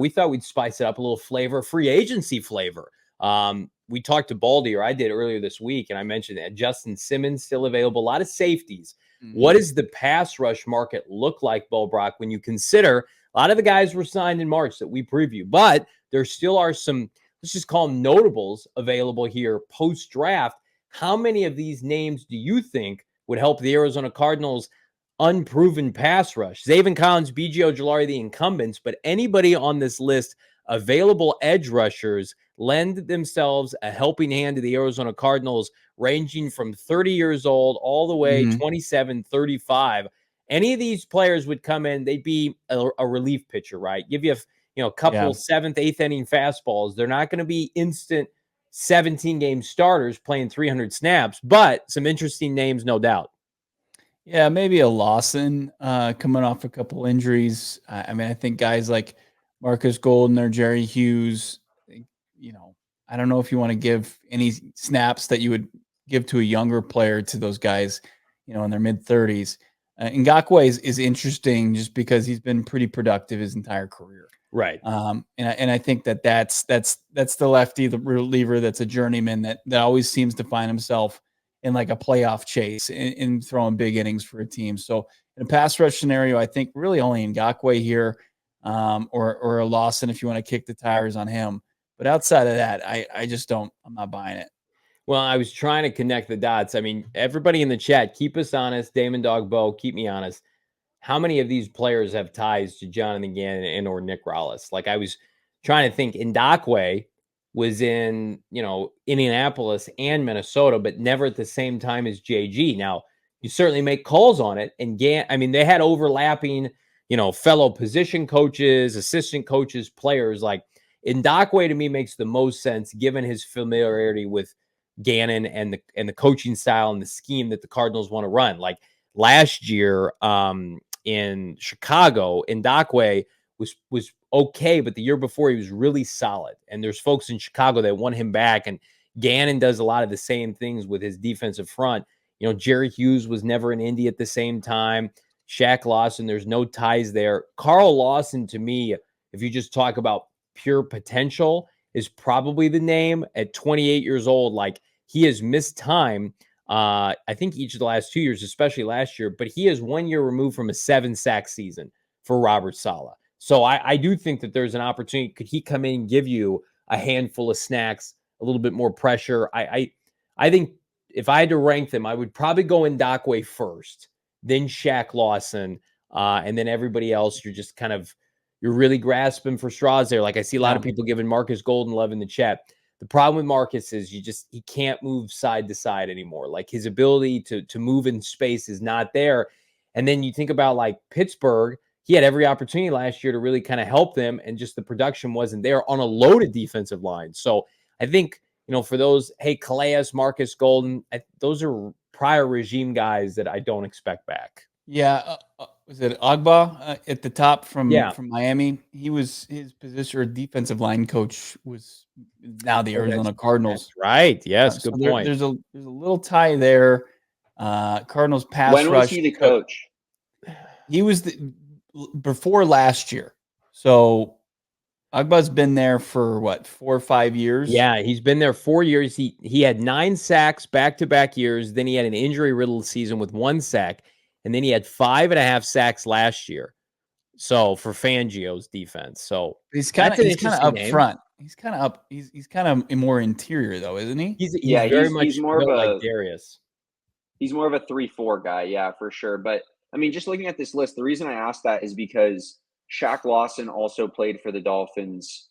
we thought we'd spice it up a little flavor, free agency flavor. We talked to Baldy, or I did earlier this week, and I mentioned that Justin Simmons still available, a lot of safeties. What does the pass rush market look like, Bo Brock, when you consider a lot of the guys were signed in March that we preview, but there still are some, let's just call them notables available here post-draft. How many of these names do you think would help the Arizona Cardinals' unproven pass rush? Zaven Collins, B.J. Ojulari, the incumbents, but anybody on this list, available edge rushers, lend themselves a helping hand to the Arizona Cardinals, ranging from 30 years old all the way 27, 35. Any of these players would come in, they'd be a relief pitcher, right? Give you a couple seventh, eighth inning fastballs. They're not going to be instant 17-game starters playing 300 snaps, but some interesting names, no doubt. Yeah, maybe a Lawson coming off a couple injuries. I mean, I think guys like Marcus Golden or Jerry Hughes, I don't know if you want to give any snaps that you would give to a younger player to those guys, in their mid-30s. Ngakoue is interesting just because he's been pretty productive his entire career. Right. And I think that's the lefty, the reliever that's a journeyman that always seems to find himself in like a playoff chase in throwing big innings for a team. So in a pass rush scenario, I think really only Ngakoue here, or a Lawson if you want to kick the tires on him. But outside of that, I'm not buying it. Well, I was trying to connect the dots. I mean, everybody in the chat, keep us honest. Damon Dog Bo, keep me honest. How many of these players have ties to Jonathan Gannon and or Nick Rallis? Like I was trying to think, Ngakoue was in, Indianapolis and Minnesota, but never at the same time as JG. Now, you certainly make calls on it. And they had overlapping, fellow position coaches, assistant coaches, players. Like Ngakoue to me makes the most sense given his familiarity with Gannon and the coaching style and the scheme that the Cardinals want to run. Like last year in Chicago, Ngakoue was okay, but the year before he was really solid. And there's folks in Chicago that want him back. And Gannon does a lot of the same things with his defensive front. Jerry Hughes was never in Indy at the same time. Shaq Lawson, there's no ties there. Carl Lawson, to me, if you just talk about pure potential, is probably the name at 28 years old. Like he has missed time. I think each of the last 2 years, especially last year, but he is 1 year removed from a 7-sack season for Robert Saleh. So I do think that there's an opportunity. Could he come in and give you a handful of snacks, a little bit more pressure? I think if I had to rank them, I would probably go Ngakoue first, then Shaq Lawson, and then everybody else. You're really grasping for straws there. Like I see a lot of people giving Marcus Golden love in the chat. The problem with Marcus is he can't move side to side anymore. Like his ability to move in space is not there. And then you think about like Pittsburgh, he had every opportunity last year to really kind of help them, and just the production wasn't there on a loaded defensive line. So I think, for those, hey, Calais, Marcus Golden, those are prior regime guys that I don't expect back. Yeah. Was it Agba at the top from Miami? His position or defensive line coach was now the Arizona Cardinals. That's right. Yes. Good point. There's a little tie there. Cardinals pass rush. When was he the coach? He was before last year. So Agba's been there for 4 or 5 years? Yeah, he's been there 4 years. He had 9 sacks back-to-back years. Then he had an injury-riddled season with 1 sack. And then he had 5.5 sacks last year. So for Fangio's defense. So he's kind of up front. He's kind of up. He's kind of more interior though, isn't he? He's very much more like Darius. He's more of a 3-4 guy, yeah, for sure. But I mean, just looking at this list, the reason I asked that is because Shaq Lawson also played for the Dolphins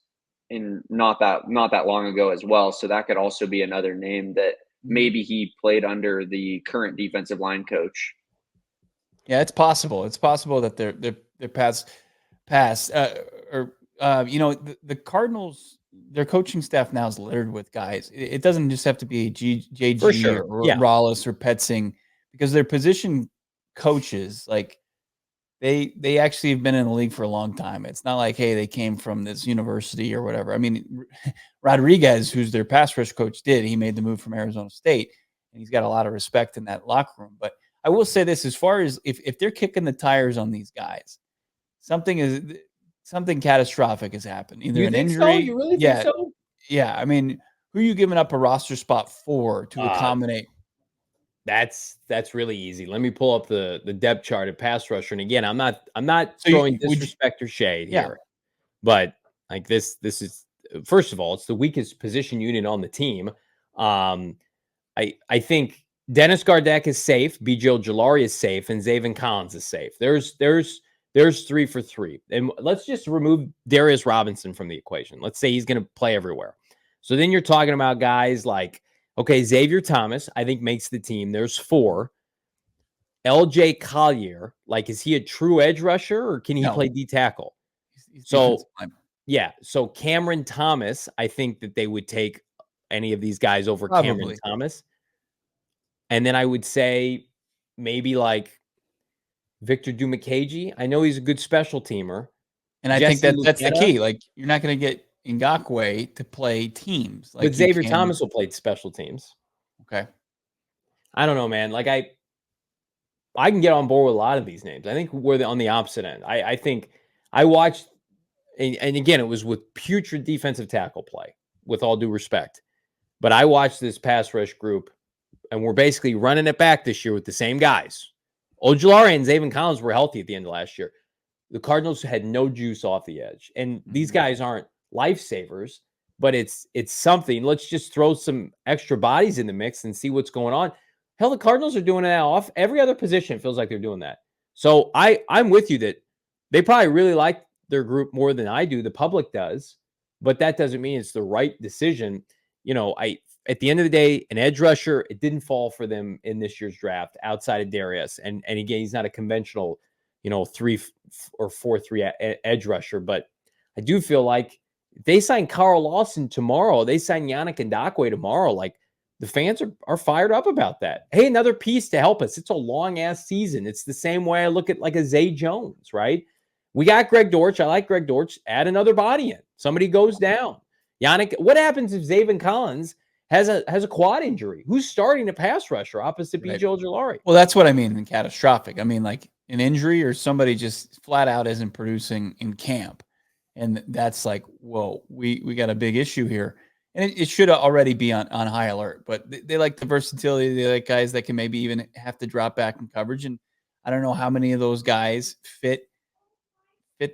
in not that long ago as well. So that could also be another name that maybe he played under the current defensive line coach. Yeah, it's possible. It's possible that their pass. The Cardinals, their coaching staff now is littered with guys. It doesn't just have to be JG sure. or Rallis or Petzing, because their position coaches, like they actually have been in the league for a long time. It's not like, hey, they came from this university or whatever. I mean, Rodriguez, who's their pass rush coach, he made the move from Arizona State, and he's got a lot of respect in that locker room. But I will say this, as far as if they're kicking the tires on these guys, something something catastrophic has happened. Either You an think so? injury. You really think Yeah. so? Yeah. I mean, who are you giving up a roster spot for to accommodate? That's really easy. Let me pull up the depth chart at pass rusher. And again, I'm not So throwing would you, disrespect or shade yeah. here, but like this is, first of all, it's the weakest position unit on the team. I think Dennis Gardeck is safe, BJ Ojulari is safe, and Zaven Collins is safe. There's 3 for 3. And let's just remove Darius Robinson from the equation. Let's say he's going to play everywhere. So then you're talking about guys like, okay, Xavier Thomas, I think makes the team. There's 4. LJ Collier, like, is he a true edge rusher or can he play D tackle? So, yeah. So Cameron Thomas, I think that they would take any of these guys over Cameron Thomas. And then I would say maybe like Victor Dumakaji. I know he's a good special teamer. And I think that's the key. Like, you're not going to get Ngakoue to play teams. Like, but Xavier Thomas will play special teams. Okay. I don't know, man. Like, I can get on board with a lot of these names. I think we're on the opposite end. I think I watched, and again, it was with putrid defensive tackle play, with all due respect. But I watched this pass rush group, and we're basically running it back this year with the same guys. Ojulari and Zaven Collins were healthy at the end of last year. The Cardinals had no juice off the edge. And these guys aren't lifesavers, but it's something. Let's just throw some extra bodies in the mix and see what's going on. Hell, the Cardinals are doing that off every other position. It feels like they're doing that. So I'm with you that they probably really like their group more than I do. The public does, but that doesn't mean it's the right decision. You know, at the end of the day, an edge rusher, it didn't fall for them in this year's draft outside of Darius. And again, he's not a conventional, 3 or 4-3 edge rusher. But I do feel like if they sign Carl Lawson tomorrow, they sign Yannick Ngakoue tomorrow, like, the fans are fired up about that. Hey, another piece to help us. It's a long-ass season. It's the same way I look at like a Zay Jones, right? We got Greg Dortch. I like Greg Dortch. Add another body in. Somebody goes down. Yannick, what happens if Zaven Collins has a quad injury? Who's starting a pass rusher opposite BJ Ojulari? Well, that's what I mean in catastrophic. I mean, like, an injury or somebody just flat out isn't producing in camp. And that's like, whoa, we got a big issue here. And it should already be on high alert. But they like the versatility. They like guys that can maybe even have to drop back in coverage. And I don't know how many of those guys fit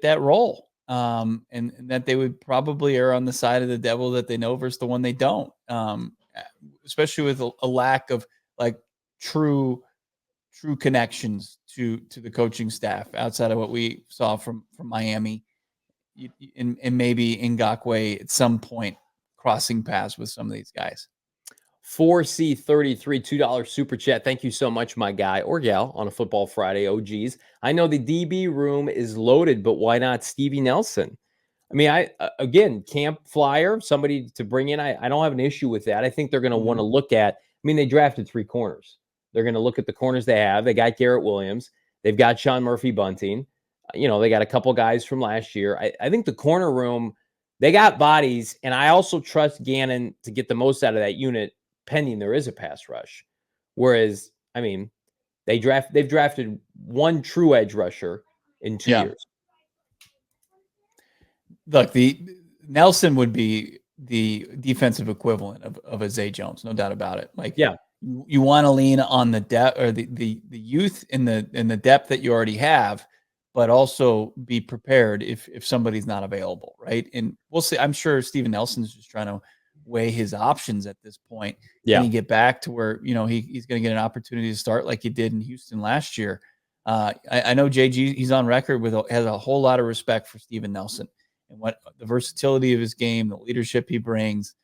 that role. And that they would probably err on the side of the devil that they know versus the one they don't. Especially with a lack of like true connections to the coaching staff outside of what we saw from Miami, and maybe Ngakoue at some point crossing paths with some of these guys. 4C33, $2 super chat. Thank you so much, my guy or gal, on a Football Friday. OGs. I know the DB room is loaded, but why not Stevie Nelson? I mean, again, camp flyer, somebody to bring in. I don't have an issue with that. I think they're going to want to look at, they drafted 3 corners. They're going to look at the corners they have. They got Garrett Williams. They've got Sean Murphy Bunting. They got a couple guys from last year. I think the corner room, they got bodies, and I also trust Gannon to get the most out of that unit, pending there is a pass rush. Whereas, they've drafted 1 true edge rusher in 2 years. Look, the Nelson would be the defensive equivalent of a Zay Jones, no doubt about it. Like, yeah, you want to lean on the depth or the youth in the depth that you already have, but also be prepared if somebody's not available, right? And we'll see. I'm sure Steven Nelson's just trying to weigh his options at this point. Yeah. Can he get back to where, he's going to get an opportunity to start like he did in Houston last year? I know JG, he's on record has a whole lot of respect for Steven Nelson and what the versatility of his game, the leadership he brings.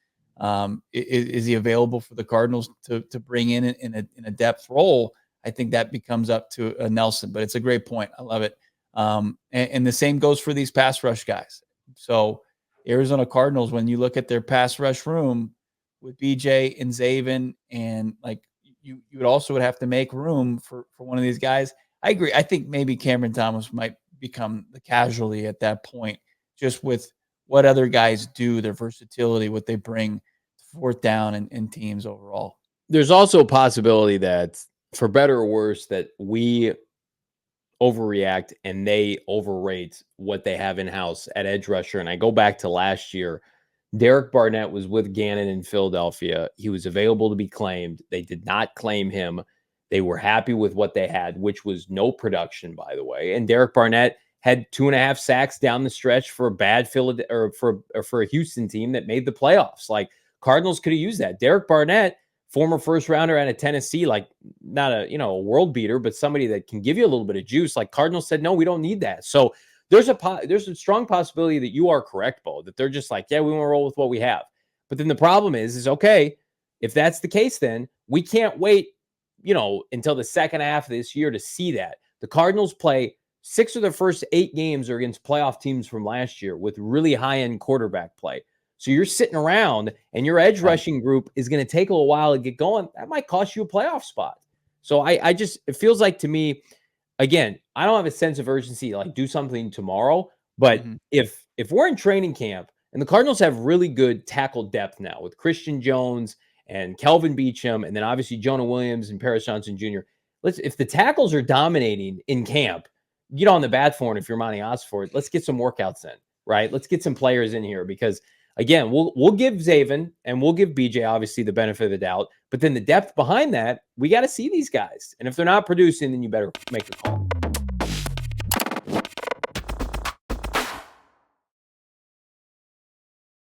Is he available for the Cardinals to bring in a depth role? I think that becomes up to Nelson, but it's a great point. I love it. And the same goes for these pass rush guys. So Arizona Cardinals, when you look at their pass rush room with BJ and Zaven, and like you would have to make room for one of these guys. I agree. I think maybe Cameron Thomas might become the casualty at that point, just with what other guys do, their versatility, what they bring to 4th down and teams overall. There's also a possibility that, for better or worse, that we overreact and they overrate what they have in-house at edge rusher. And I go back to last year. Derek Barnett was with Gannon in Philadelphia. He was available to be claimed. They did not claim him. They were happy with what they had, which was no production, by the way. And Derek Barnett had 2.5 sacks down the stretch for a bad for a Houston team that made the playoffs. Like, Cardinals could have used that. Derek Barnett, former first rounder out of Tennessee, like, not a world beater, but somebody that can give you a little bit of juice. Like, Cardinals said, no, we don't need that. So there's a strong possibility that you are correct, Bo, that they're just like, yeah, we want to roll with what we have. But then the problem is okay, if that's the case, then we can't wait, until the second half of this year to see that. The Cardinals play 6 of their first 8 games are against playoff teams from last year with really high-end quarterback play. So you're sitting around and your edge rushing group is going to take a little while to get going. That might cost you a playoff spot. So it feels like to me, again, I don't have a sense of urgency, like do something tomorrow. But if we're in training camp and the Cardinals have really good tackle depth now with Christian Jones and Kelvin Beachum, and then obviously Jonah Williams and Paris Johnson Jr., if the tackles are dominating in camp, get on the bat for it. If you're Monty Osford, let's get some workouts in, right? Let's get some players in here because, again, we'll give Zaven and we'll give BJ obviously the benefit of the doubt, but then the depth behind that, we got to see these guys. And if they're not producing, then you better make a call.